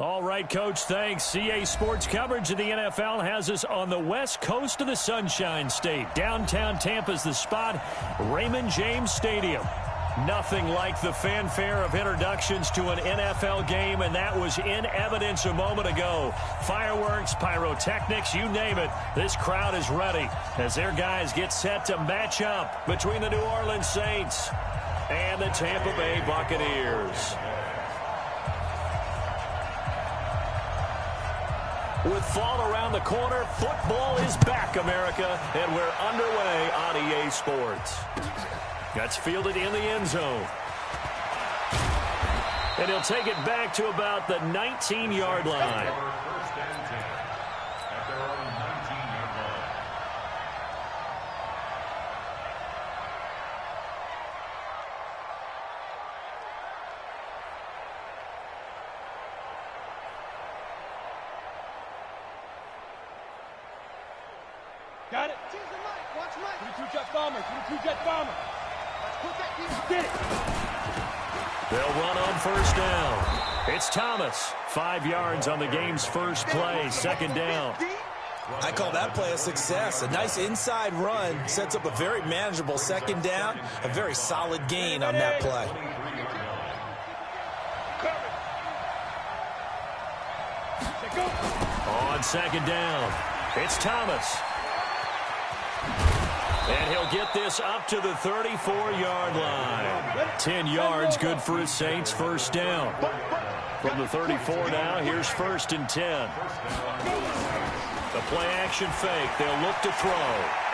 All right, Coach, thanks. CA Sports coverage of the NFL has us on the west coast of the Sunshine State. Downtown Tampa's the spot, Raymond James Stadium. Nothing like the fanfare of introductions to an NFL game, and that was in evidence a moment ago. Fireworks, pyrotechnics, you name it. This crowd is ready as their guys get set to match up between the New Orleans Saints and the Tampa Bay Buccaneers. With fall around the corner, football is back, America, and we're underway on EA Sports. That's fielded in the end zone. And he'll take it back to about the 19-yard line. Got it. Watch Mike. 22-jet bomber. 22-jet bomber. Get it. They'll run on first down. It's Thomas. 5 yards on the game's first play. Second down. I call that play a success. A nice inside run sets up a very manageable second down. A very solid gain on that play. On second down, it's Thomas. And he'll get this up to the 34-yard line. 10 yards, good for his Saints, first down. From the 34 now, here's first and 10. The play-action fake. They'll look to throw.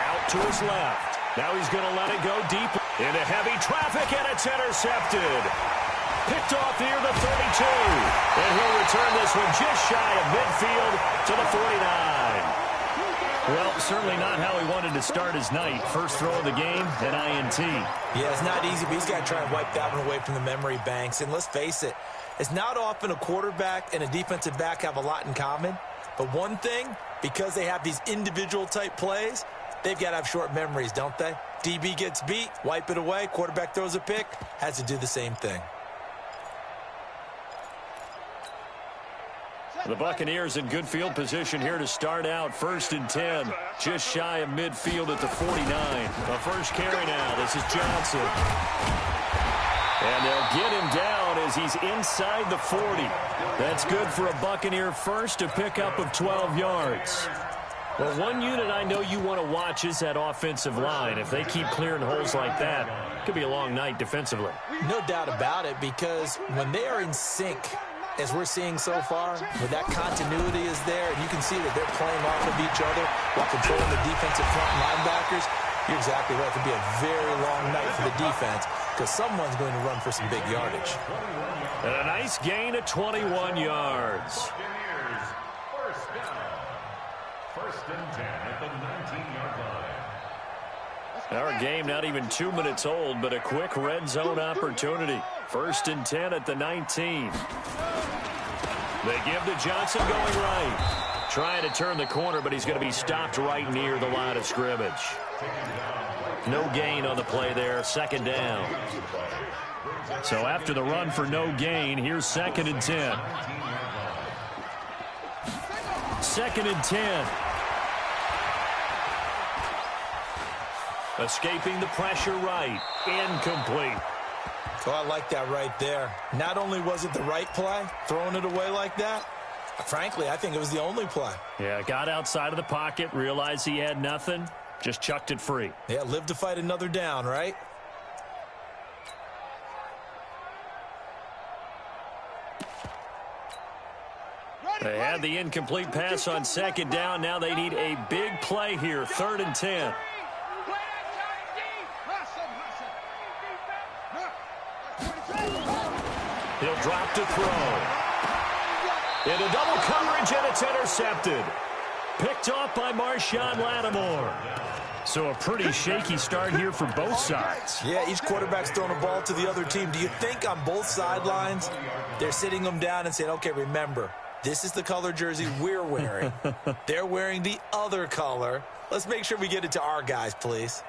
Out to his left. Now he's going to let it go deep into heavy traffic, and it's intercepted. Picked off near the 32. And he'll return this one just shy of midfield to the 49. Well, certainly not how he wanted to start his night. First throw of the game, an INT. Yeah, it's not easy, but he's got to try and wipe that one away from the memory banks. And let's face it, it's not often a quarterback and a defensive back have a lot in common. But one thing, because they have these individual type plays, they've got to have short memories, don't they? DB gets beat, wipe it away, quarterback throws a pick, has to do the same thing. The Buccaneers in good field position here to start out. First and 10, just shy of midfield at the 49. The first carry now. This is Johnson. And they'll get him down as he's inside the 40. That's good for a Buccaneer first, a pickup of 12 yards. Well, one unit I know you want to watch is that offensive line. If they keep clearing holes like that, it could be a long night defensively. No doubt about it, because when they are in sync, as we're seeing so far, where that continuity is there, and you can see that they're playing off of each other while controlling the defensive front linebackers, you're exactly right. It could be a very long night for the defense because someone's going to run for some big yardage. And a nice gain of 21 yards. First and 10 at the 19-yard line. Our game not even 2 minutes old, but a quick red zone opportunity. First and 10 at the 19. They give to Johnson going right. Trying to turn the corner, but he's going to be stopped right near the line of scrimmage. No gain on the play there. Second down. So after the run for no gain, here's second and 10. Second and 10. Escaping the pressure right. Incomplete. Oh, I like that right there. Not only was it the right play, throwing it away like that, frankly, I think it was the only play. Yeah, got outside of the pocket, realized he had nothing, just chucked it free. Yeah, live to fight another down, right? They had the incomplete pass on second down. Now they need a big play here, third and 10. He'll drop to throw. Into double coverage, and it's intercepted. Picked off by Marshawn Lattimore. So a pretty shaky start here for both sides. Yeah, each quarterback's throwing a ball to the other team. Do you think on both sidelines they're sitting them down and saying, okay, remember, this is the color jersey we're wearing. They're wearing the other color. Let's make sure we get it to our guys, please.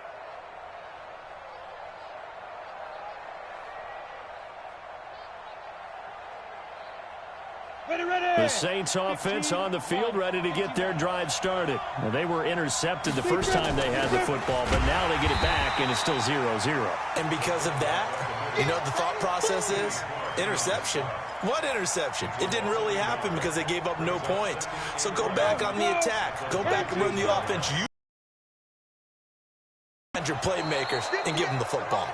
The Saints offense on the field, ready to get their drive started. Now, they were intercepted the first time they had the football, but now they get it back, and it's still 0-0. And because of that, you know what the thought process is? Interception. What interception? It didn't really happen because they gave up no points. So go back on the attack. Go back and run the offense. You and your playmakers and give them the football.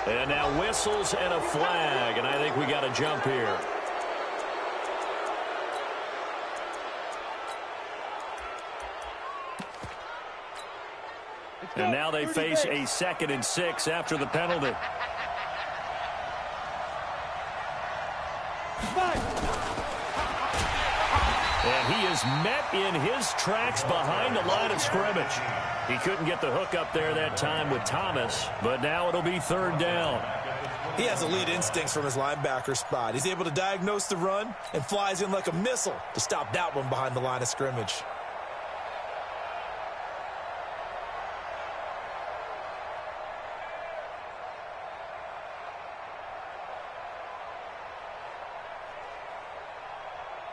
And now whistles and a flag, and I think we got a jump here. And now they face a 2nd and 6 after the penalty. And he is met in his tracks behind the line of scrimmage. He couldn't get the hook up there that time with Thomas, but now it'll be 3rd down. He has elite instincts from his linebacker spot. He's able to diagnose the run and flies in like a missile to stop that one behind the line of scrimmage.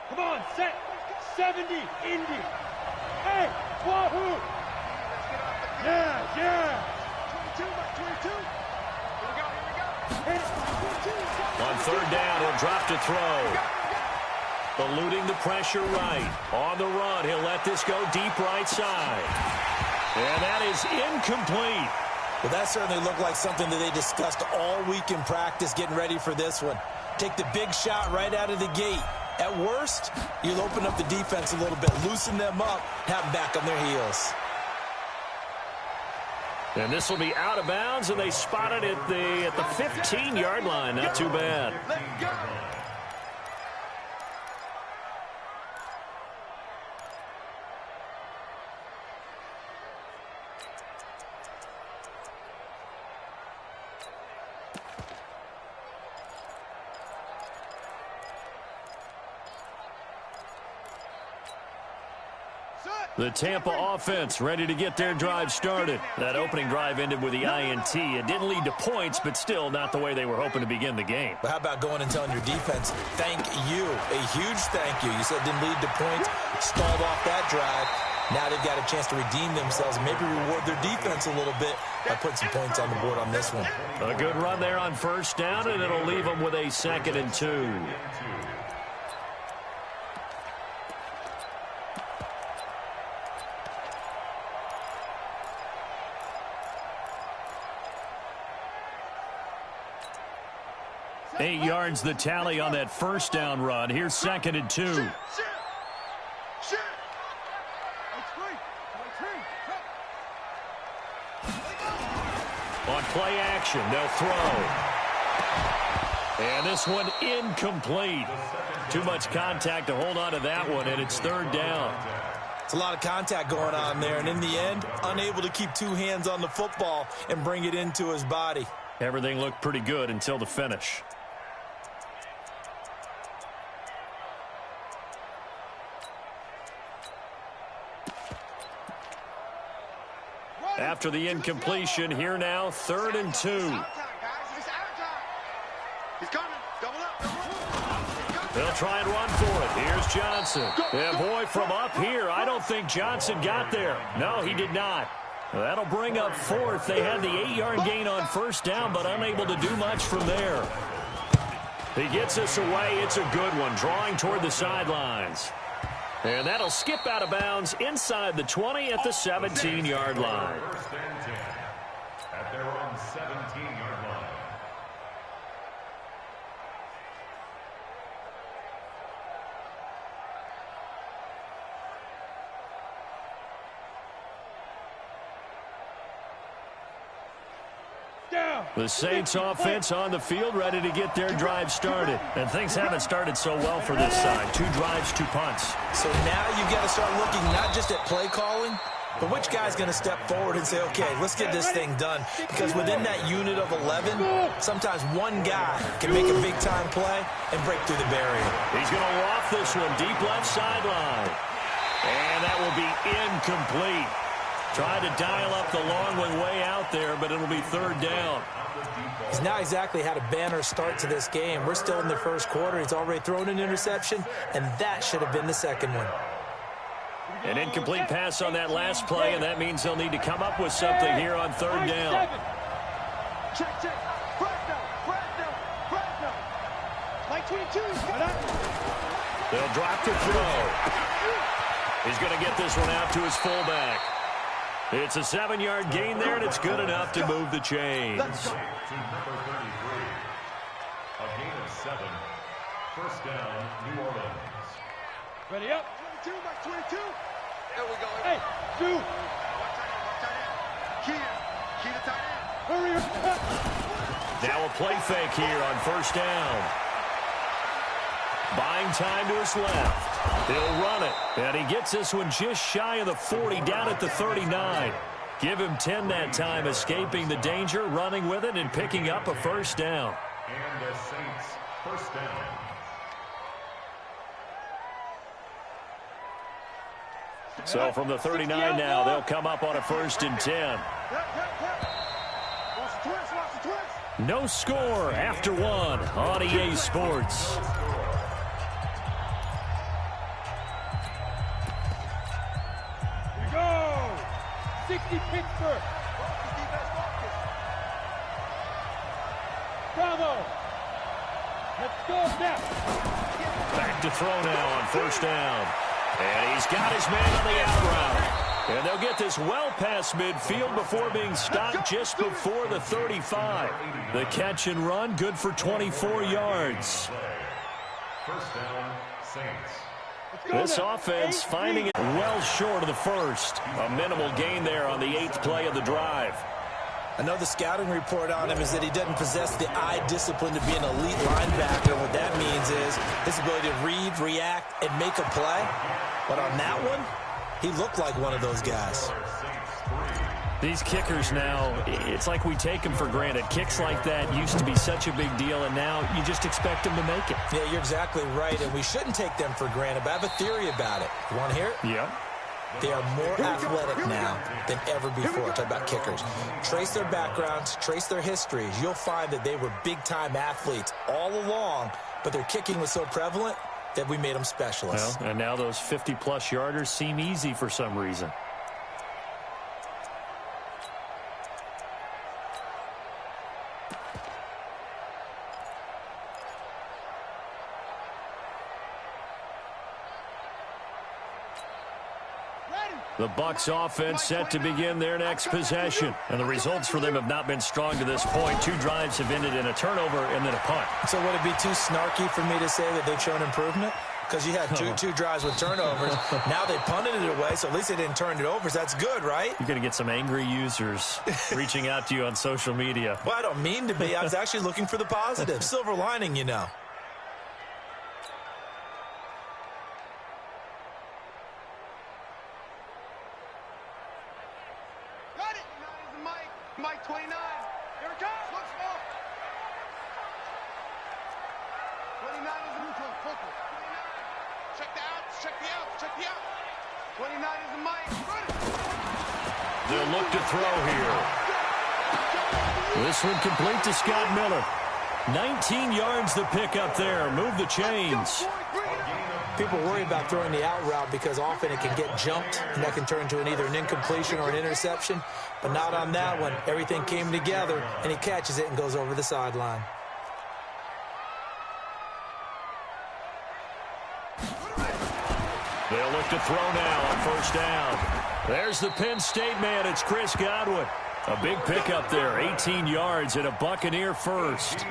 Come on, set. 70, Indy. Hey, Wahoo. Yeah. 22 by 22. Here we go. On 3rd down, he'll drop to throw. Eluding the pressure right. On the run, he'll let this go deep right side. And that is incomplete. Well, that certainly looked like something that they discussed all week in practice getting ready for this one. Take the big shot right out of the gate. At worst, you'll open up the defense a little bit, loosen them up, have them back on their heels. And this will be out of bounds, and they spot it at the 15-yard line. Not too bad. Let's go. The Tampa offense ready to get their drive started. That opening drive ended with the INT. It didn't lead to points, but still not the way they were hoping to begin the game. But how about going and telling your defense, thank you, a huge thank you. You said it didn't lead to points, stalled off that drive. Now they've got a chance to redeem themselves and maybe reward their defense a little bit by putting some points on the board on this one. A good run there on 1st down, and it'll leave them with a 2nd and 2. Eight yards the tally on that 1st down run. Here's 2nd and 2. On play action, they'll throw. And this one incomplete. Too much contact to hold on to that one, and it's 3rd down. It's a lot of contact going on there, and in the end, unable to keep 2 hands on the football and bring it into his body. Everything looked pretty good until the finish. After the incompletion, here now, 3rd and 2. They'll try and run for it. Here's Johnson. Yeah, boy, from up here, I don't think Johnson got there. No, he did not. That'll bring up 4th. They had the 8-yard gain on 1st down, but unable to do much from there. He gets us away. It's a good one, drawing toward the sidelines. And that'll skip out of bounds inside the 20 at the 17-yard line. 1st and 10 at their own 17-yard line. The Saints offense on the field ready to get their drive started. And things haven't started so well for this side. 2 drives, 2 punts. So now you've got to start looking not just at play calling, but which guy's going to step forward and say, okay, let's get this thing done. Because within that unit of 11, sometimes one guy can make a big-time play and break through the barrier. He's going to loft this one deep left sideline. And that will be incomplete. Tried to dial up the long one way out there, but it'll be third down. He's now exactly had a banner start to this game. We're still in the first quarter. He's already thrown an interception, and that should have been the second one. An incomplete pass on that last play, and that means they'll need to come up with something here on third down. Check. Fresno. Mike 22. They'll drop the throw. He's going to get this one out to his fullback. It's a 7-yard gain there, and it's good enough to move the chains. To number 33. A gain of 7. First down, New Orleans. Ready up. 22, Mike 22. There we go. Hey, two. Key to tight end. Hurry up. Now a play fake here on first down. Buying time to his left. He'll run it. And he gets this one just shy of the 40, down at the 39. Give him 10 that time, escaping the danger, running with it, and picking up a first down. And the Saints, first down. So from the 39 now, they'll come up on a 1st and 10. No score after 1 on EA Sports. Here we go. 60 Pittsburgh. Bravo. Let's go now. Back to throw now on first down. And he's got his man on the out route. And they'll get this well past midfield before being stopped just before the 35. The catch and run, good for 24 yards. First down, Saints. This offense finding it well short of the first. A minimal gain there on the 8th play of the drive. I know the scouting report on him is that he doesn't possess the eye discipline to be an elite linebacker. What that means is his ability to read, react, and make a play. But on that one, he looked like one of those guys. These kickers now, it's like we take them for granted. Kicks like that used to be such a big deal, and now you just expect them to make it. Yeah, you're exactly right, and we shouldn't take them for granted. But I have a theory about it. You want to hear it? Yeah. They are more athletic now than ever before. Talk about kickers. Trace their backgrounds, trace their histories. You'll find that they were big-time athletes all along, but their kicking was so prevalent that we made them specialists. Well, and now those 50-plus yarders seem easy for some reason. The Bucs offense set to begin their next possession. And the results for them have not been strong to this point. 2 drives have ended in a turnover and then a punt. So would it be too snarky for me to say that they've shown improvement? Because you had two drives with turnovers. Now they punted it away, so at least they didn't turn it over. So that's good, right? You're going to get some angry users reaching out to you on social media. Well, I don't mean to be. I was actually looking for the positive. Silver lining, you know. Mike 29. Here it comes. Let's go. 29 is a neutral. Focal. 29. Check the outs. Check the outs. Check the outs. 29 is a Mike. They'll look to throw here. This one complete to Scott Miller. 19 yards the pick up there. Move the chains. People worry about throwing the out route because often it can get jumped, and that can turn into either an incompletion or an interception. But not on that one. Everything came together, and he catches it and goes over the sideline. They'll look to throw now on first down. There's the Penn State man. It's Chris Godwin. A big pickup there, 18 yards and a Buccaneer first.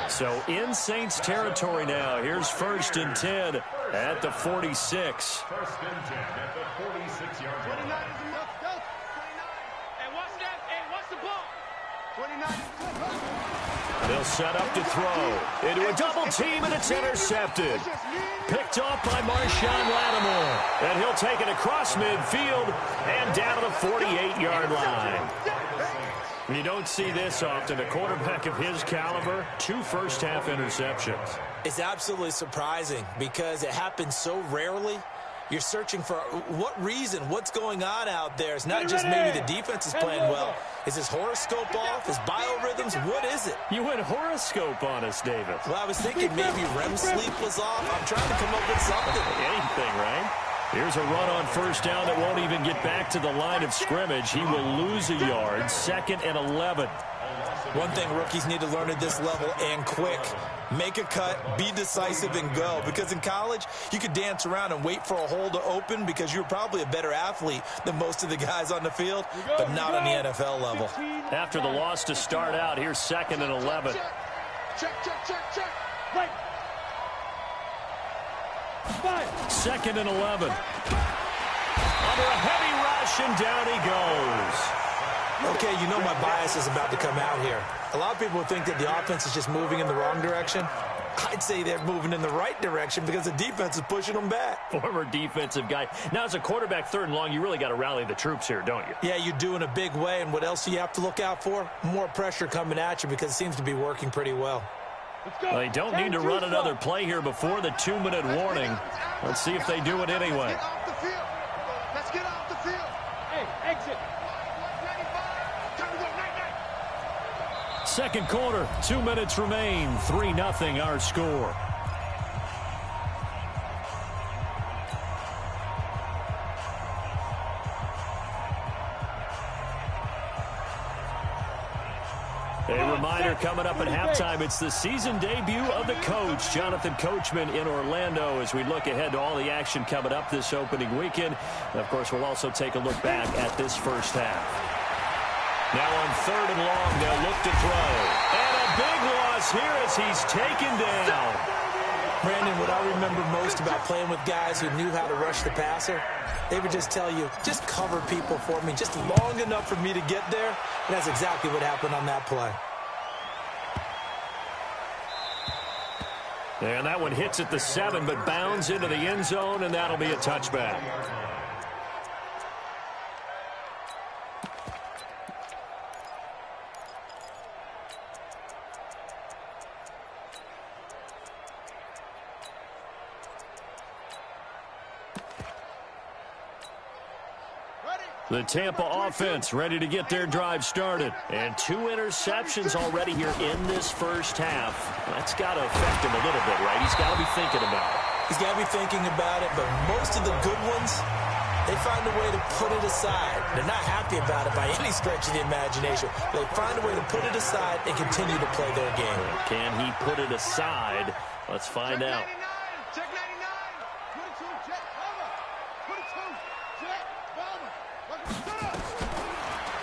So in Saints territory now. Here's 1st and 10 at the 46. 1st and 10 at the 46-yard line. 29 is a Mike. 29. And watch that. And watch the ball. 29 is a They'll set up to throw. Into a double team, and it's intercepted. Picked off by Marshawn Lattimore. And he'll take it across midfield and down to the 48-yard line. You don't see this often. A quarterback of his caliber, 2 first-half interceptions. It's absolutely surprising because it happens so rarely. You're searching for what reason, what's going on out there. It's not just maybe the defense is playing well. Is his horoscope off? His biorhythms? What is it? You went horoscope on us, David. Well, I was thinking maybe REM sleep was off. I'm trying to come up with something. Anything, right? Here's a run on first down that won't even get back to the line of scrimmage. He will lose a yard. 2nd and 11. One thing rookies need to learn at this level, and quick. Make a cut, be decisive, and go. Because in college, you could dance around and wait for a hole to open because you're probably a better athlete than most of the guys on the field, but not on the NFL level. After the loss to start out, here's 2nd and 11. Check. Right. 2nd and 11. Under a heavy rush, and down he goes. Okay, you know my bias is about to come out here. A lot of people think that the offense is just moving in the wrong direction. I'd say they're moving in the right direction because the defense is pushing them back. Former defensive guy. Now, as a quarterback 3rd and long, you really got to rally the troops here, don't you? Yeah, you do in a big way, and what else do you have to look out for? More pressure coming at you because it seems to be working pretty well. They don't need to run another play here before the 2-minute warning. Let's see if they do it anyway. Let's get off the field. Hey, exit. 2nd quarter, 2 minutes remain. 3-0 our score. A reminder coming up at halftime, it's the season debut of the coach, Jonathan Coachman, in Orlando, as we look ahead to all the action coming up this opening weekend. And, of course, we'll also take a look back at this first half. Now on 3rd and long, they'll look to throw. And a big loss here as he's taken down. Brandon, what I remember most about playing with guys who knew how to rush the passer, they would just tell you, just cover people for me, just long enough for me to get there. And that's exactly what happened on that play. And that one hits at the 7, but bounds into the end zone, and that'll be a touchback. The Tampa offense ready to get their drive started. And 2 interceptions already here in this first half. That's got to affect him a little bit, right? He's got to be thinking about it. He's got to be thinking about it, but most of the good ones, they find a way to put it aside. They're not happy about it by any stretch of the imagination. They find a way to put it aside and continue to play their game. Can he put it aside? Let's find out. Check 99. 22, jet, bomber. 22, jet, bomber.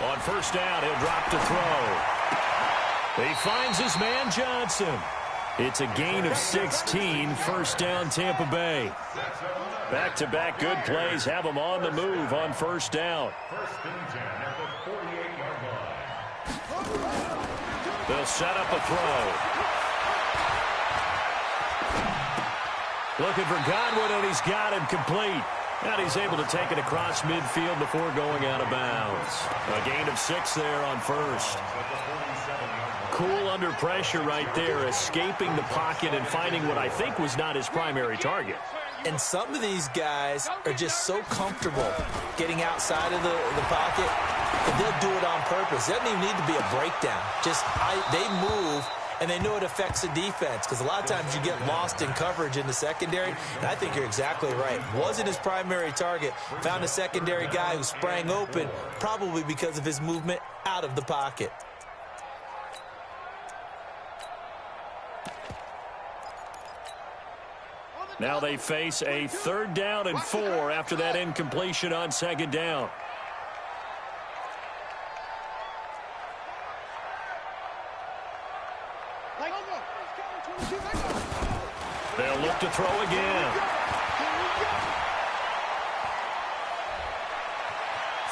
On first down, he'll drop to throw. He finds his man Johnson. It's a gain of 16. First down, Tampa Bay. Back-to-back good plays have them on the move on first down. They'll set up a throw. Looking for Godwin, and he's got him complete. And he's able to take it across midfield before going out of bounds. A gain of 6 there on first. Cool under pressure right there, escaping the pocket and finding what I think was not his primary target. And some of these guys are just so comfortable getting outside of the pocket that they'll do it on purpose. It doesn't even need to be a breakdown. Just they move, and they know it affects the defense because a lot of times you get lost in coverage in the secondary, and I think you're exactly right. Wasn't his primary target. Found a secondary guy who sprang open, probably because of his movement out of the pocket. Now they face a 3rd down and 4 after that incompletion on 2nd down. They'll look to throw again.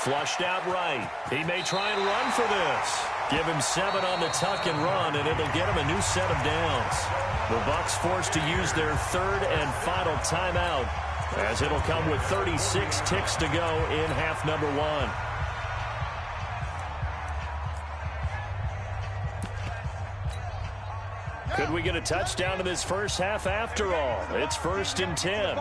Flushed out right. He may try and run for this. Give him 7 on the tuck and run, and it'll get him a new set of downs. The Bucs forced to use their 3rd and final timeout, as it'll come with 36 ticks to go in half number 1. Could we get a touchdown in this first half after all? It's 1st and 10.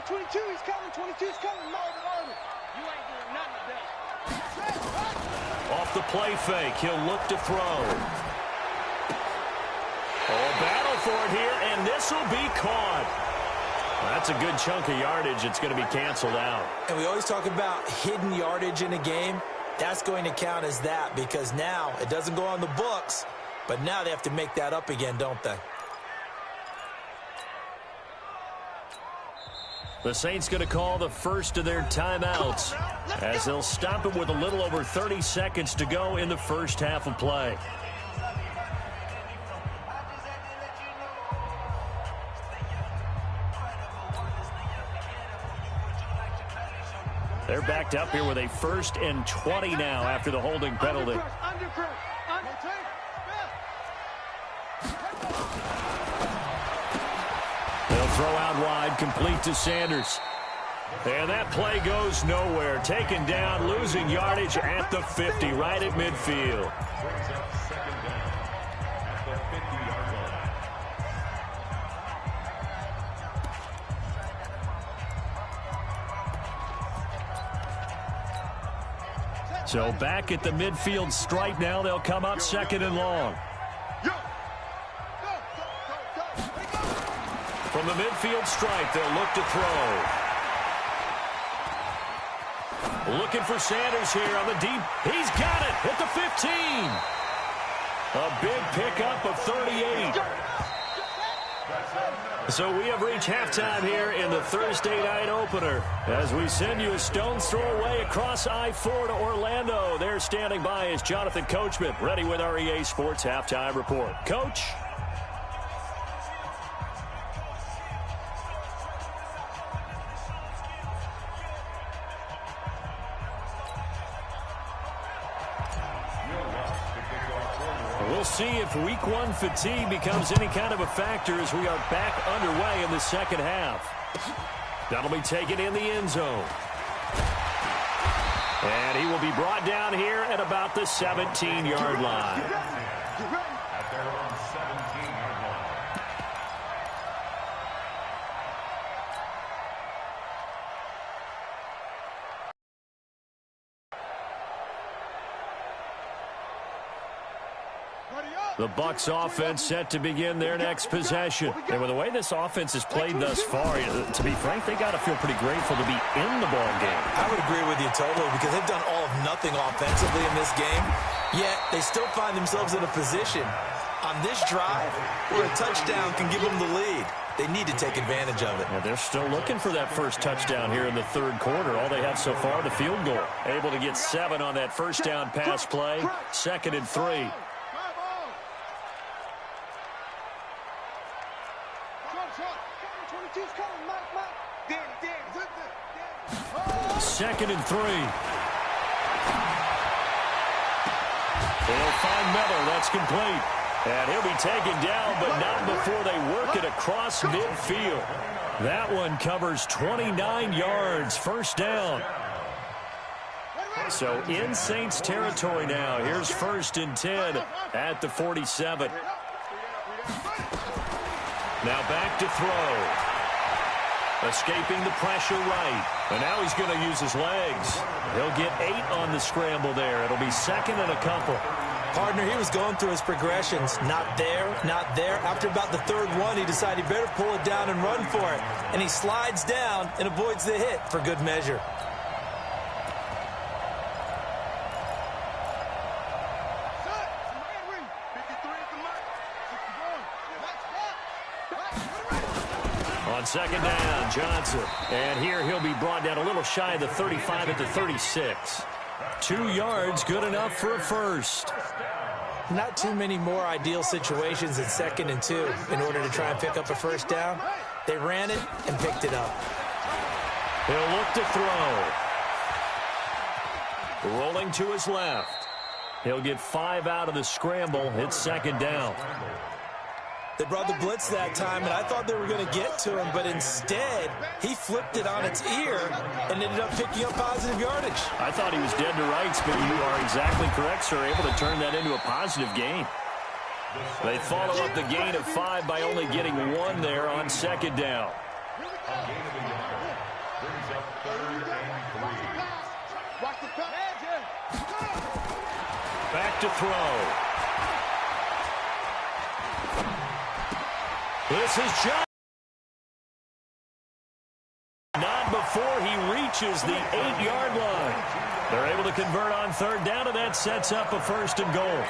22, he's coming. 22's coming. Marvin. You ain't doing nothing today. Off the play fake, he'll look to throw. Oh, battle for it here, and this will be caught. That's a good chunk of yardage. It's going to be canceled out. And we always talk about hidden yardage in a game. That's going to count as that because now it doesn't go on the books, but now they have to make that up again, don't they? The Saints going to call the first of their timeouts as they'll stop it with a little over 30 seconds to go in the first half of play. They're backed up here with a 1st and 20 now after the holding penalty. They'll throw out wide, complete to Sanders. And that play goes nowhere. Taken down, losing yardage at the 50, right at midfield. Brings up 2nd down at the 50-yard line. So back at the midfield stripe now. They'll come up 2nd and long. From the midfield stripe, they'll look to throw. Looking for Sanders here on the deep. He's got it at the 15. A big pickup of 38. So we have reached halftime here in the Thursday night opener as we send you a stone's throw away across I-4 to Orlando. There standing by is Jonathan Coachman, ready with our EA Sports Halftime Report. Coach? We'll see if week 1 fatigue becomes any kind of a factor as we are back underway in the second half. That'll be taken in the end zone. And he will be brought down here at about the 17-yard line. At their own 17-yard line. The Bucs offense set to begin their next possession. And with the way this offense has played thus far, to be frank, they got to feel pretty grateful to be in the ball game. I would agree with you totally because they've done all of nothing offensively in this game, yet they still find themselves in a position on this drive where a touchdown can give them the lead. They need to take advantage of it. Yeah, they're still looking for that first touchdown here in the 3rd quarter. All they have so far, the field goal. Able to get 7 on that first down pass play. 2nd and 3. Second and 3. They'll find Miller. That's complete. And he'll be taken down, but not before they work it across midfield. That one covers 29 yards. First down. So in Saints territory now. Here's 1st and 10 at the 47. Now back to throw. Escaping the pressure right. And now he's going to use his legs. He'll get 8 on the scramble there. It'll be 2nd and a couple. Partner, he was going through his progressions. Not there, not there. After about the 3rd one, he decided he better pull it down and run for it. And he slides down and avoids the hit for good measure. On 2nd down, Johnson. And here he'll be brought down a little shy of the 35 at the 36. 2 yards, good enough for a first. Not too many more ideal situations in 2nd and 2 in order to try and pick up a first down. They ran it and picked it up. He'll look to throw. Rolling to his left. He'll get 5 out of the scramble. It's 2nd down. They brought the blitz that time, and I thought they were going to get to him, but instead, he flipped it on its ear and ended up picking up positive yardage. I thought he was dead to rights, but you are exactly correct, sir, able to turn that into a positive gain. They follow up the gain of 5 by only getting 1 there on 2nd down. A gain of a yard. back to throw. This is John. Not before he reaches the 8-yard line. They're able to convert on third down, and that sets up a 1st and goal.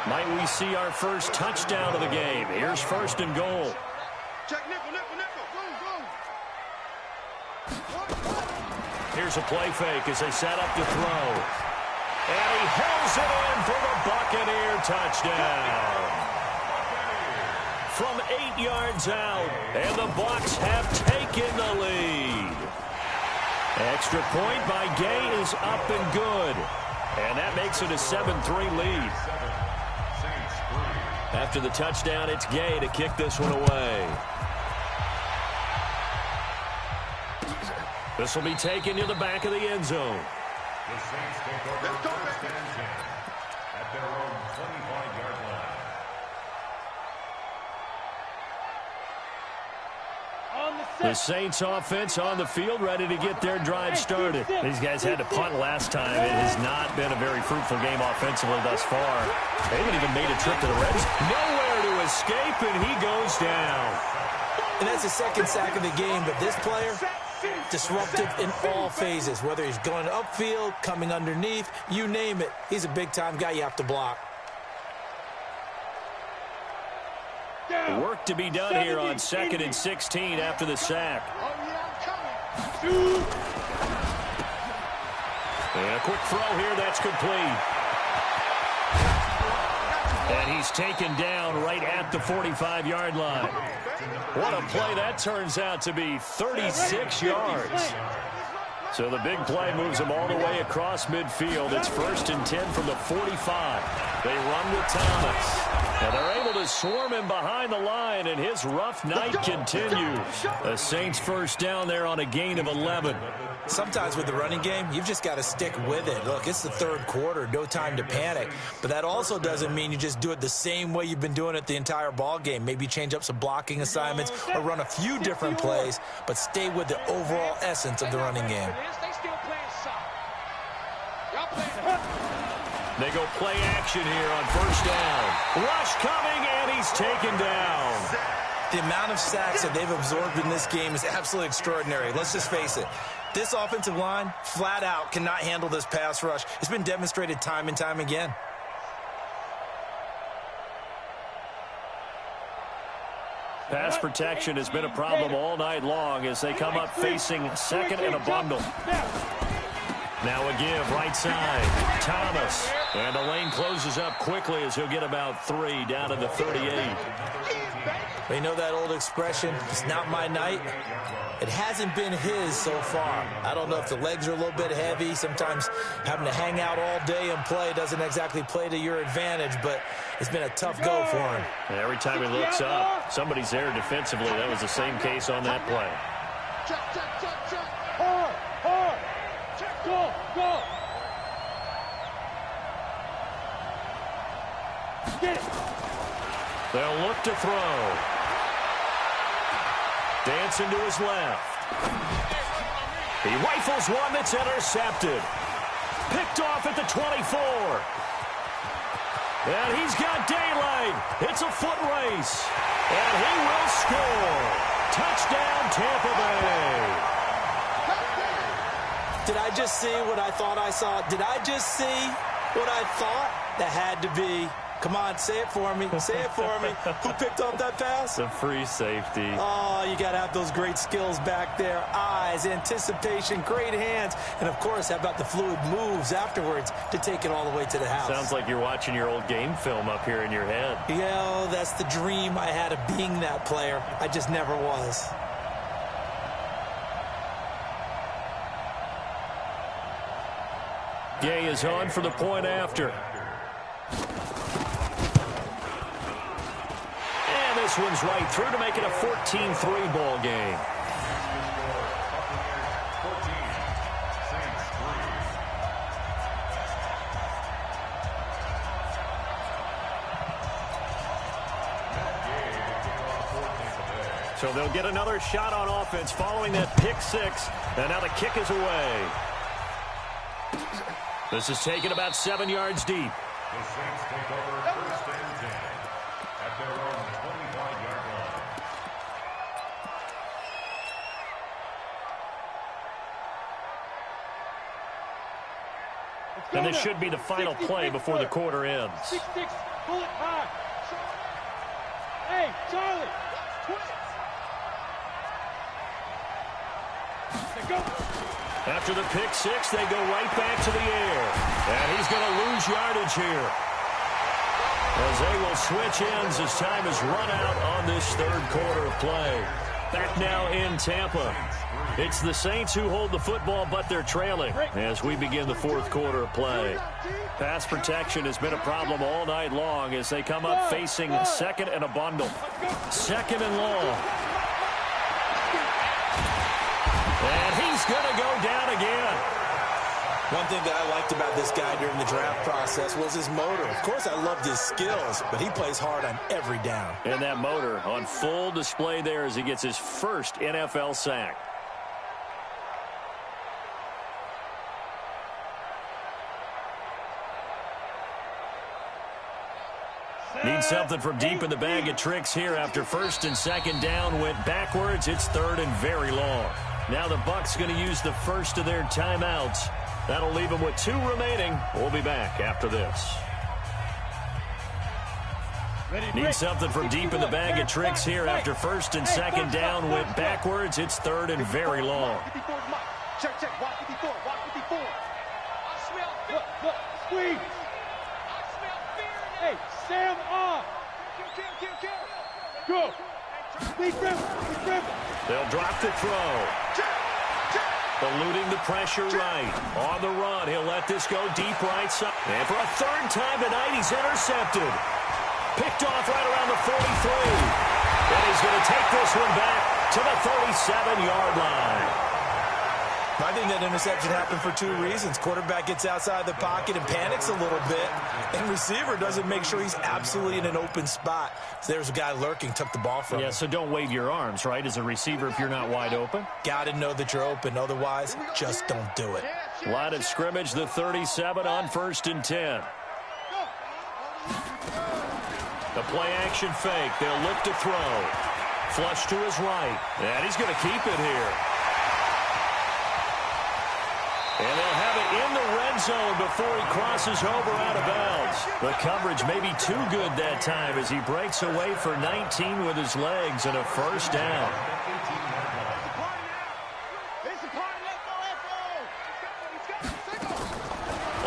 Might we see our first touchdown of the game? Here's 1st and goal. Check nickel, nickel, nickel. Go. Here's a play fake as they set up to throw. And he hauls it in for the Buccaneer touchdown. From 8 yards out, and the Bucs have taken the lead. Extra point by Gay is up and good. And that makes it a 7-3 lead. After the touchdown, it's Gay to kick this one away. This will be taken to the back of the end zone. The Saints take over first and 10 at their own 25-yard line. The Saints offense on the field, ready to get their drive started. These guys had to punt last time. It has not been a very fruitful game offensively thus far. They haven't even made a trip to the Reds. Nowhere to escape, and he goes down. And that's the second sack of the game, but this player, disruptive in all phases, whether he's going upfield, coming underneath, you name it. He's a big-time guy you have to block. Work to be done here on 2nd and 16 after the sack. And a quick throw here, that's complete. And he's taken down right at the 45-yard line. What a play that turns out to be, 36 yards. So the big play moves him all the way across midfield. It's 1st and 10 from the 45. They run with Thomas. And they're able to swarm him behind the line, and his rough night continues. The Saints first down there on a gain of 11. Sometimes with the running game, you've just got to stick with it. Look, it's the 3rd quarter, no time to panic. But that also doesn't mean you just do it the same way you've been doing it the entire ball game. Maybe change up some blocking assignments or run a few different plays, but stay with the overall essence of the running game. They go play action here on 1st down. Rush coming, and he's taken down. The amount of sacks that they've absorbed in this game is absolutely extraordinary. Let's just face it. This offensive line, flat out, cannot handle this pass rush. It's been demonstrated time and time again. Pass protection has been a problem all night long as they come up facing 2nd and a bundle. Now a give, right side, Thomas. And the lane closes up quickly as he'll get about 3 down to the 38. They know that old expression, it's not my night. It hasn't been his so far. I don't know if the legs are a little bit heavy. Sometimes having to hang out all day and play doesn't exactly play to your advantage, but it's been a tough go for him. And every time he looks up, somebody's there defensively. That was the same case on that play. Check. Hard. Check, go. Get it. They'll look to throw. Dancing to his left. He rifles one that's intercepted. Picked off at the 24. And he's got daylight. It's a foot race. And he will score. Touchdown, Tampa Bay. Did I just see what I thought I saw? Did I just see what I thought? That had to be. Come on, say it for me. Say it for me. Who picked off that pass? The free safety. Oh, you got to have those great skills back there. Eyes, anticipation, great hands. And, of course, how about the fluid moves afterwards to take it all the way to the house? Sounds like you're watching your old game film up here in your head. Yeah, that's the dream I had of being that player. I just never was. Gay is on for the point after. And this one's right through to make it a 14-3 ball game. So they'll get another shot on offense following that pick six. And now the kick is away. This is taken about 7 yards deep. The Saints take over first and 10 at their own 25-yard line. And this should be the final play before the quarter ends. 6-6, pull it high. Hey, Charlie. After the pick six, they go right back to the air. And he's going to lose yardage here, as they will switch ends as time is run out on this third quarter of play. Back now in Tampa. It's the Saints who hold the football, but they're trailing as we begin the fourth quarter of play. Pass protection has been a problem all night long as they come up facing second and a bundle. Second and long. And he's going to go down again. One thing that I liked about this guy during the draft process was his motor. Of course, I loved his skills, but he plays hard on every down. And that motor on full display there as he gets his first NFL sack. Need something from deep in the bag of tricks here after first and second down went backwards. It's third and very long. Now the Bucs going to use the first of their timeouts. That'll leave them with 2 remaining. We'll be back after this. Need something from deep in the bag of tricks here after first and second down went backwards. It's third and very long. Check, check. Walk 54. Walk 54. Look, squeeze. Hey, Sam off. Go. Be careful. They'll drop the throw. Eluding the pressure right. On the run, he'll let this go deep right side. And for a third time tonight, he's intercepted. Picked off right around the 43. And he's going to take this one back to the 37-yard line. I think that interception happened for 2 reasons. Quarterback gets outside the pocket and panics a little bit, and receiver doesn't make sure he's absolutely in an open spot. So there's a guy lurking, took the ball from him. Yeah, so don't wave your arms, right, as a receiver if you're not wide open. Got to know that you're open. Otherwise, just don't do it. Line of scrimmage, the 37 on first and 10. The play-action fake. They'll look to throw. Flush to his right. And he's going to keep it here. And they'll have it in the red zone before he crosses over out of bounds. The coverage may be too good that time as he breaks away for 19 with his legs and a first down.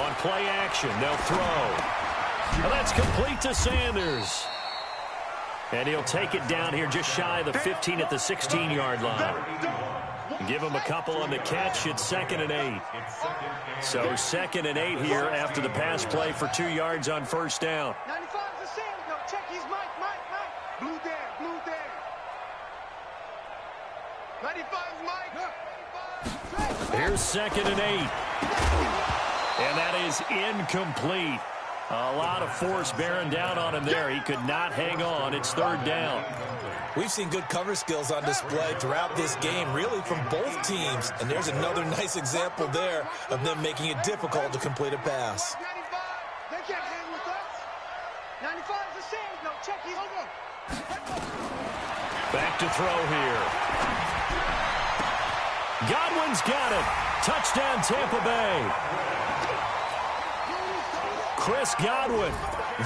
On play action, they'll throw. And that's complete to Sanders. And he'll take it down here just shy of the 15 at the 16-yard line. Give him a couple on the catch. It's 2nd and 8. So 2nd and 8 here after the pass play for 2 yards on first down. 95 is the same. No, check. He's Mike. Blue there. 95 is Mike. Here's 2nd and 8. And that is incomplete. A lot of force bearing down on him there. He could not hang on. It's 3rd down. We've seen good cover skills on display throughout this game, really from both teams. And there's another nice example there of them making it difficult to complete a pass. 95. They can't hang with us. 95 is the same. No, check. He's Back to throw here. Godwin's got it. Touchdown, Tampa Bay. Chris Godwin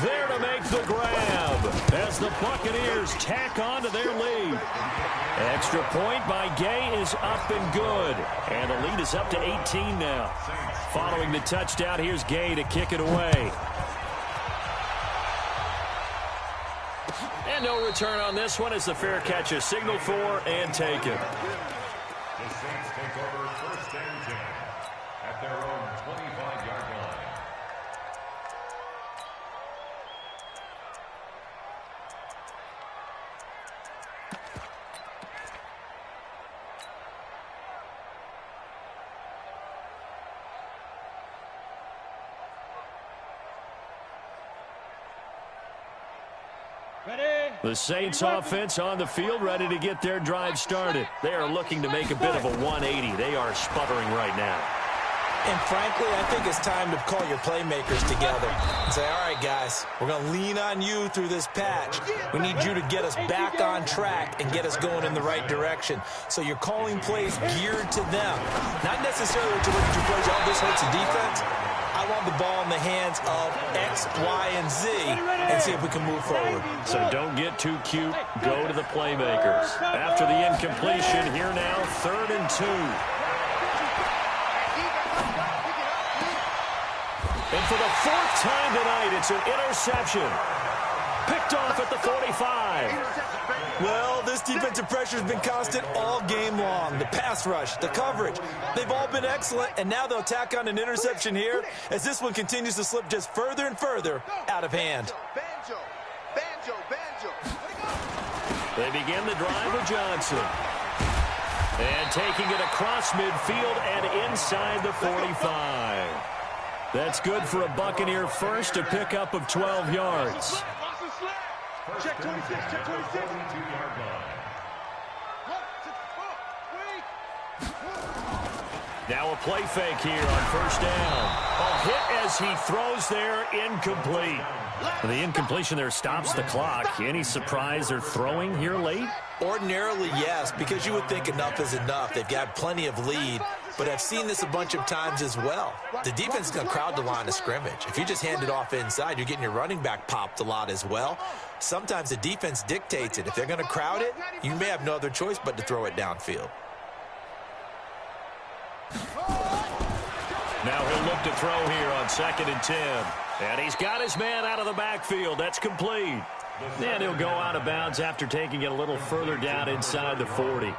there to make the grab as the Buccaneers tack on to their lead. Extra point by Gay is up and good. And the lead is up to 18 now. Following the touchdown, here's Gay to kick it away. And no return on this one as the fair catch is signaled for and taken. The Saints take over first and 10 at their own 25-yard line. The Saints offense on the field ready to get their drive started. They are looking to make a bit of a 180. They are sputtering right now. And frankly, I think it's time to call your playmakers together and say, all right, guys, we're going to lean on you through this patch. We need you to get us back on track and get us going in the right direction. So you're calling plays geared to them, not necessarily to look at your plays, oh, this hurts the defense. I want the ball in the hands of X, Y, and Z and see if we can move forward. So don't get too cute. Go to the playmakers. After the incompletion, here now, 3rd and 2. And for the 4th time tonight, it's an interception. Picked off at the 45. Well, this defensive pressure has been constant all game long. The pass rush, the coverage, they've all been excellent, and now they'll tack on an interception here as this one continues to slip just further and further out of hand. They begin the drive with Johnson. And taking it across midfield and inside the 45. That's good for a Buccaneer first, a pickup of 12 yards. Check 26, check 26. Now a play fake here on 1st down. A hit as he throws there, incomplete. The incompletion there stops the clock. Any surprise they're throwing here late? Ordinarily, yes, because you would think enough is enough. They've got plenty of lead, but I've seen this a bunch of times as well. The defense is going to crowd the line of scrimmage. If you just hand it off inside, you're getting your running back popped a lot as well. Sometimes the defense dictates it. If they're going to crowd it, you may have no other choice but to throw it downfield. Now he'll look to throw here on 2nd and 10. And he's got his man out of the backfield. That's complete. And he'll go out of bounds after taking it a little further down inside the 40.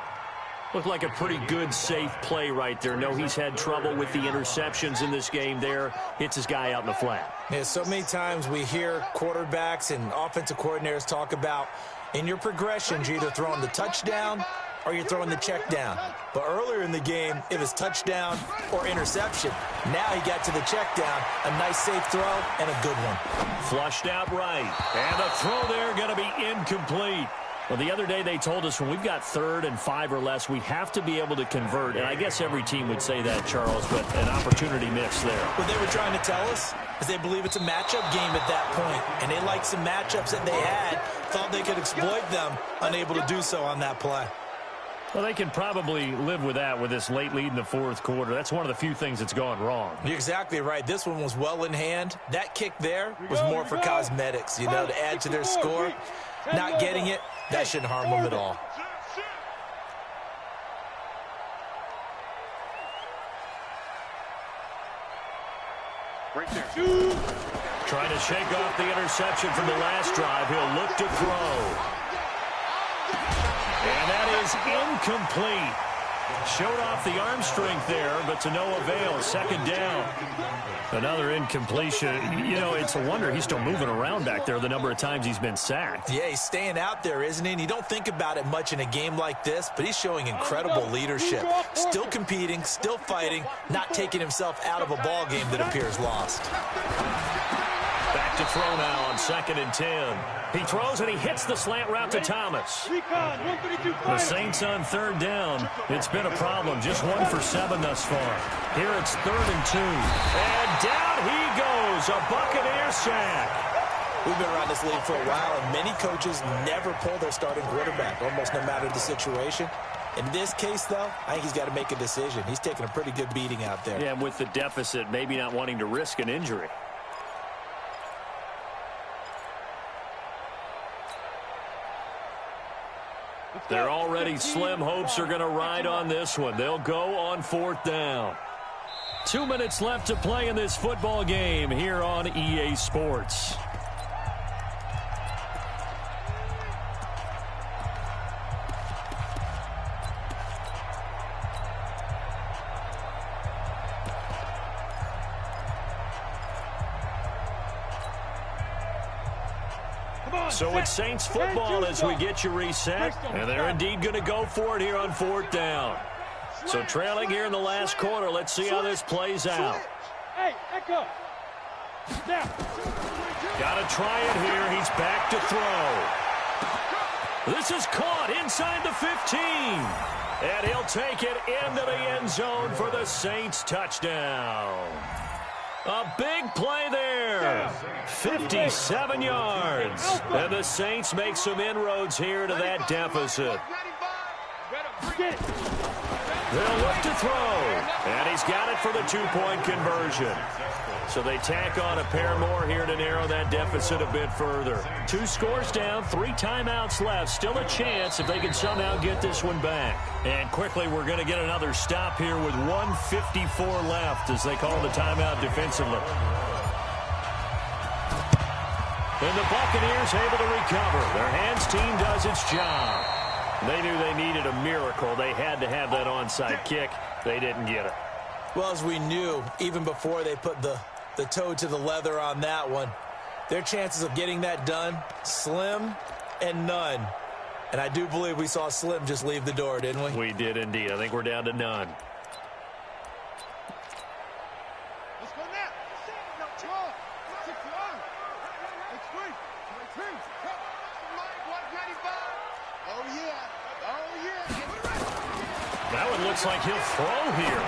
Looked like a pretty good, safe play right there. No, he's had trouble with the interceptions in this game there. Hits his guy out in the flat. Yeah, so many times we hear quarterbacks and offensive coordinators talk about in your progressions, you're either throwing the touchdown or you're throwing the check down. But earlier in the game, it was touchdown or interception. Now he got to the check down, a nice safe throw and a good one. Flushed out right. And the throw there going to be incomplete. Well, the other day they told us when we've got 3rd and 5 or less, we have to be able to convert. And I guess every team would say that, Charles, but an opportunity missed there. What they were trying to tell us is they believe it's a matchup game at that point. And they liked some matchups that they had, thought they could exploit them, unable to do so on that play. Well, they can probably live with that with this late lead in the 4th quarter. That's one of the few things that's gone wrong. You're exactly right. This one was well in hand. That kick there was more for cosmetics, to add to their score. Not getting it, that shouldn't harm them at all. Right there. Trying to shake off the interception from the last drive. He'll look to throw. And that is incomplete. Showed off the arm strength there, but to no avail. 2nd down. Another incompletion. It's a wonder he's still moving around back there the number of times he's been sacked. Yeah, he's staying out there, isn't he? And you don't think about it much in a game like this, but he's showing incredible leadership. Still competing, still fighting, not taking himself out of a ball game that appears lost. Back to throw now on 2nd and 10. He throws and he hits the slant route to Thomas. The Saints on 3rd down. It's been a problem. Just 1 for 7 thus far. Here it's 3rd and 2. And down he goes. A Buccaneer sack. We've been around this league for a while, and many coaches never pull their starting quarterback, almost no matter the situation. In this case, though, I think he's got to make a decision. He's taking a pretty good beating out there. Yeah, and with the deficit, maybe not wanting to risk an injury. They're already slim hopes are going to ride on this one. They'll go on 4th down. 2 minutes left to play in this football game here on EA Sports. So it's Saints football as we get you reset. And they're indeed going to go for it here on 4th down. So trailing here in the last quarter. Let's see how this plays out. Hey, echo. Got to try it here. He's back to throw. This is caught inside the 15. And he'll take it into the end zone for the Saints touchdown. A big play there. 57 yards. And the Saints make some inroads here to that deficit. They'll look to throw. And he's got it for the two-point conversion. So they tack on a pair more here to narrow that deficit a bit further. 2 scores down, 3 timeouts left. Still a chance if they can somehow get this one back. And quickly, we're going to get another stop here with 1:54 left as they call the timeout defensively. And the Buccaneers able to recover. Their hands team does its job. They knew they needed a miracle. They had to have that onside kick. They didn't get it. Well, as we knew, even before they put the toe to the leather on that one, their chances of getting that done, slim and none. And I do believe we saw Slim just leave the door, didn't we? We did indeed. I think we're down to none. Let's go now. Let's go. It's free. Mike, 195. Oh, yeah. Oh, yeah. That one looks like he'll throw here.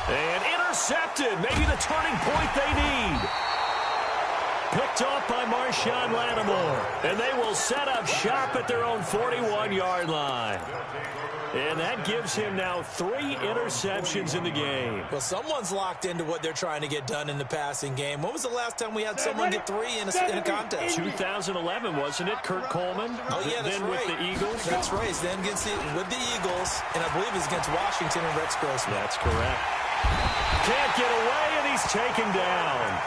And intercepted. Maybe the turning point they need. Picked off by Marshawn Lattimore. And they will set up shop at their own 41-yard line. And that gives him now 3 interceptions in the game. Well, someone's locked into what they're trying to get done in the passing game. When was the last time we had someone get 3 in a contest? 2011, wasn't it? Kurt Coleman? Oh, yeah, that's then right. With the Eagles? That's right. Then with the Eagles, and I believe it's against Washington and Rex Grossman. That's correct. Can't get away, and he's taken down.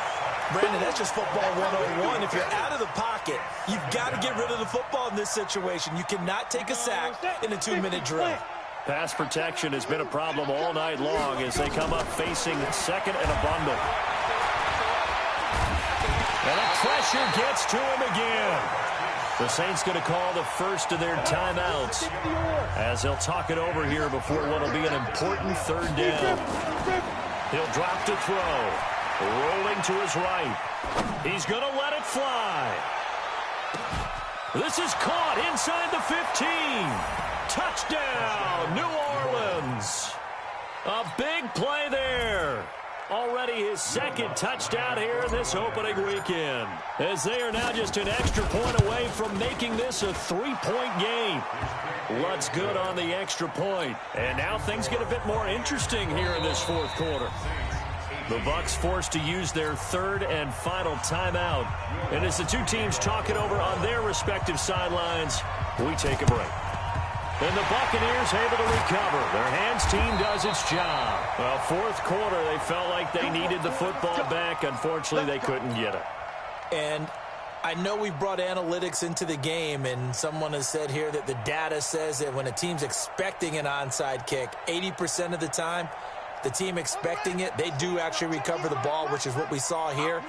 Brandon, that's just football 101. If you're out of the pocket, you've got to get rid of the football in this situation. You cannot take a sack in a 2-minute drill. Pass protection has been a problem all night long as they come up facing second and a bundle. And the pressure gets to him again. The Saints going to call the first of their timeouts as they'll talk it over here before what will be an important 3rd down. He'll drop to throw. Rolling to his right. He's going to let it fly. This is caught inside the 15. Touchdown, New Orleans. A big play there. Already his 2nd touchdown here in this opening weekend. As they are now just an extra point away from making this a 3-point game. Lutt's good on the extra point. And now things get a bit more interesting here in this 4th quarter. The Bucs forced to use their 3rd and final timeout. And as the two teams talk it over on their respective sidelines, we take a break. And the Buccaneers able to recover. Their hands team does its job. Well, 4th quarter, they felt like they needed the football back. Unfortunately, they couldn't get it. And I know we brought analytics into the game, and someone has said here that the data says that when a team's expecting an onside kick, 80% of the time, the team expecting it, they do actually recover the ball, which is what we saw here.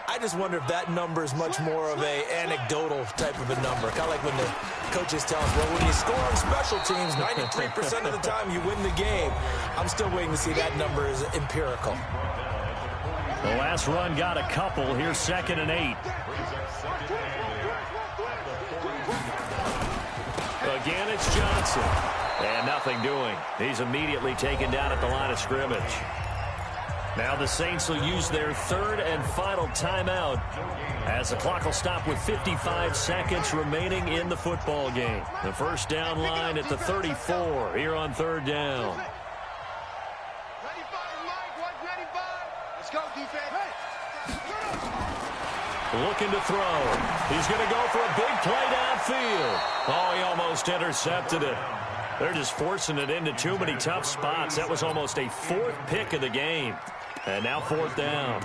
I just wonder if that number is much more of a anecdotal type of a number. Kind of like when the coaches tell us, well, when you score on special teams, 93% of the time you win the game. I'm still waiting to see that number is empirical. The last run got a couple. Here's 2nd and 8. Again, it's Johnson. And nothing doing. He's immediately taken down at the line of scrimmage. Now the Saints will use their 3rd and final timeout as the clock will stop with 55 seconds remaining in the football game. The first down line at the 34 here on 3rd down. 95, Mike, 195. Let's go, defense. Looking to throw. He's going to go for a big play downfield. Oh, he almost intercepted it. They're just forcing it into too many tough spots. That was almost a 4th pick of the game. And now 4th down.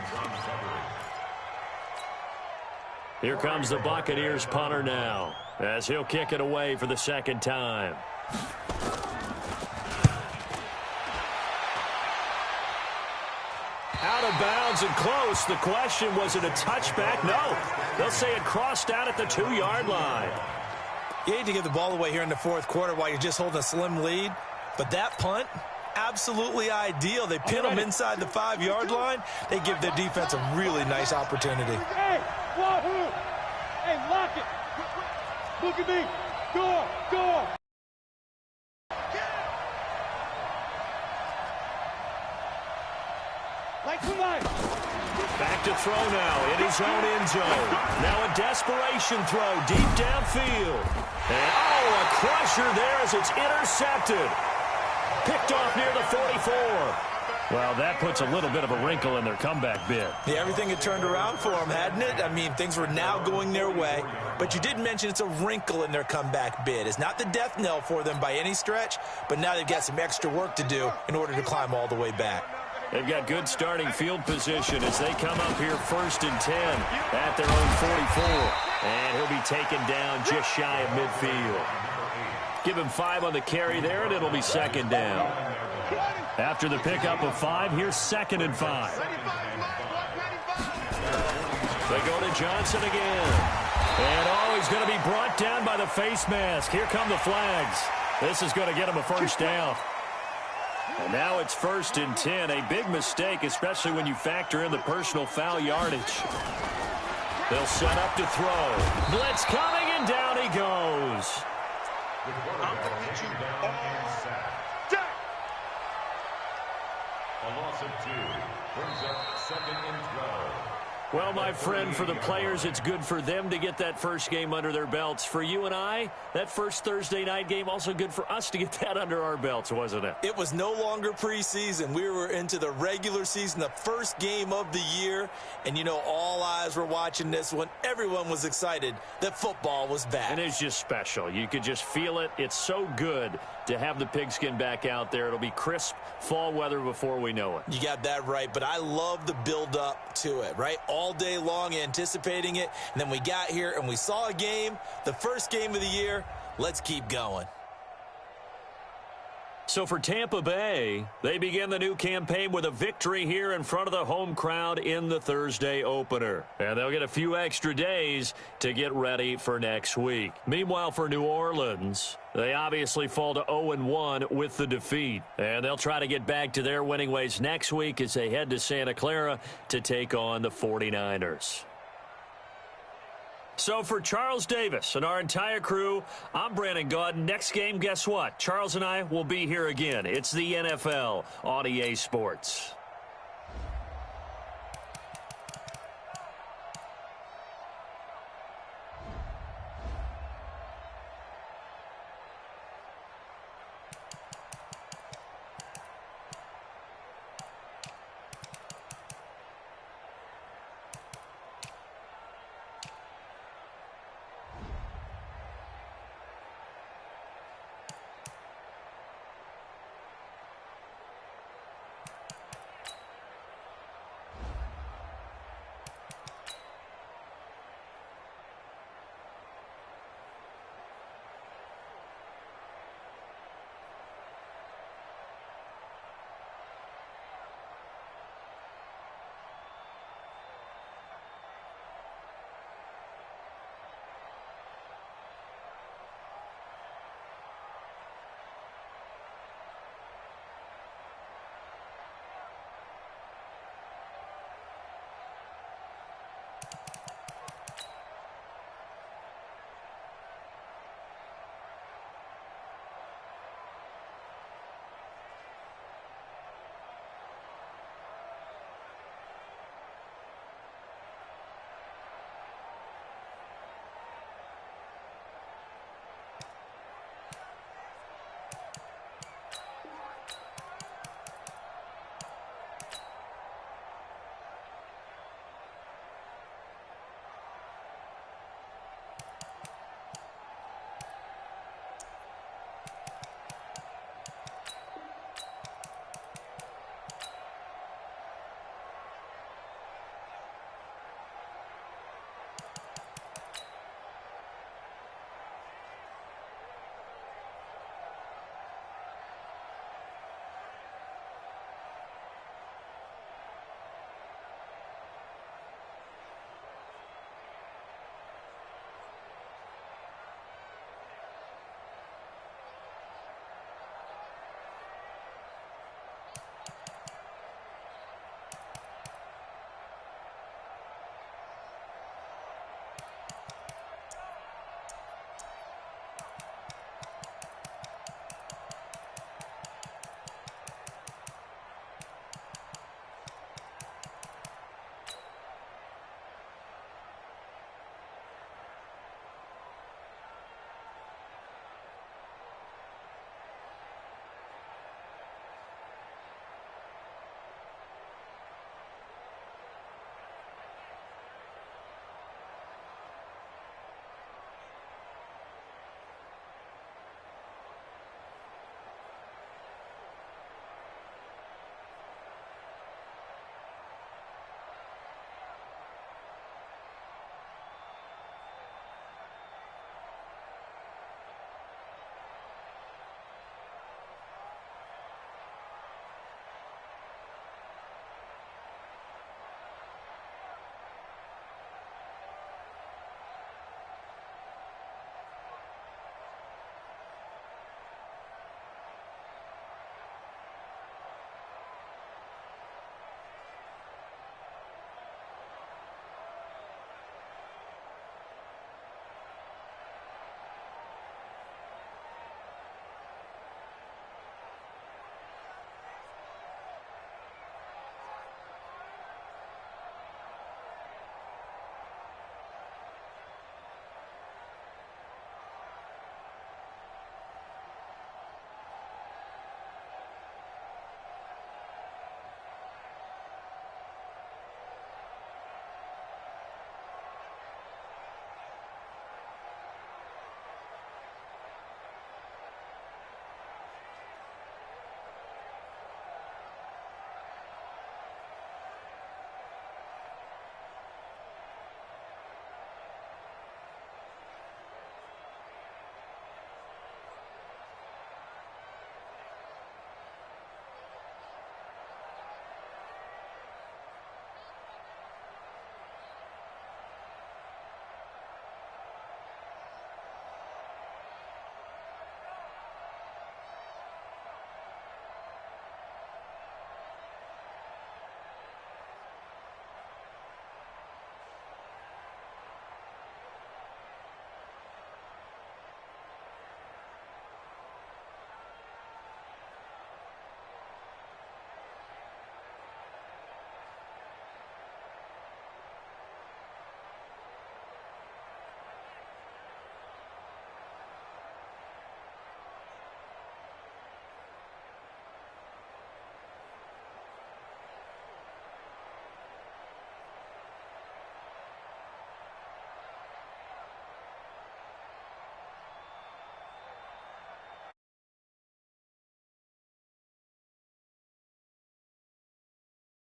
Here comes the Buccaneers punter now as he'll kick it away for the 2nd time. Out of bounds and close. The question, was it a touchback? No. They'll say it crossed out at the 2-yard line. You hate to give the ball away here in the 4th quarter while you're just holding a slim lead. But that punt, absolutely ideal. They pin them inside the 5-yard line. They give their defense a really nice opportunity. Hey, lock it. Look at me. Go. Like tonight. Back to throw now in his own end zone. Now a desperation throw deep downfield. And a crusher there as it's intercepted. Picked off near the 44. Well, that puts a little bit of a wrinkle in their comeback bid. Yeah, everything had turned around for them, hadn't it? I mean, things were now going their way. But you did mention it's a wrinkle in their comeback bid. It's not the death knell for them by any stretch, but now they've got some extra work to do in order to climb all the way back. They've got good starting field position as they come up here 1st and 10 at their own 44. And he'll be taken down just shy of midfield. Give him 5 on the carry there, and it'll be 2nd down. After the pickup of 5, here's 2nd and 5. They go to Johnson again. And he's going to be brought down by the face mask. Here come the flags. This is going to get him a 1st down. And now it's 1st and 10. A big mistake, especially when you factor in the personal foul yardage. They'll set up to throw. Blitz coming, and down he goes. I'm going to get you all day. A loss of 2 brings up 2nd and 12. Well, my friend, for the players, it's good for them to get that first game under their belts. For you and I, that first Thursday night game, also good for us to get that under our belts, wasn't it? It was no longer preseason. We were into the regular season, the first game of the year. And, you know, all eyes were watching this one. Everyone was excited that football was back. And it's just special. You could just feel it. It's so good to have the pigskin back out there. It'll be crisp fall weather before we know it. You got that right, but I love the build-up to it, right? All day long anticipating it, and then we got here and we saw a game, the first game of the year. Let's keep going. So for Tampa Bay, they begin the new campaign with a victory here in front of the home crowd in the Thursday opener. And they'll get a few extra days to get ready for next week. Meanwhile, for New Orleans, they obviously fall to 0-1 with the defeat. And they'll try to get back to their winning ways next week as they head to Santa Clara to take on the 49ers. So for Charles Davis and our entire crew, I'm Brandon Gaudin. Next game, guess what? Charles and I will be here again. It's the NFL on EA Sports.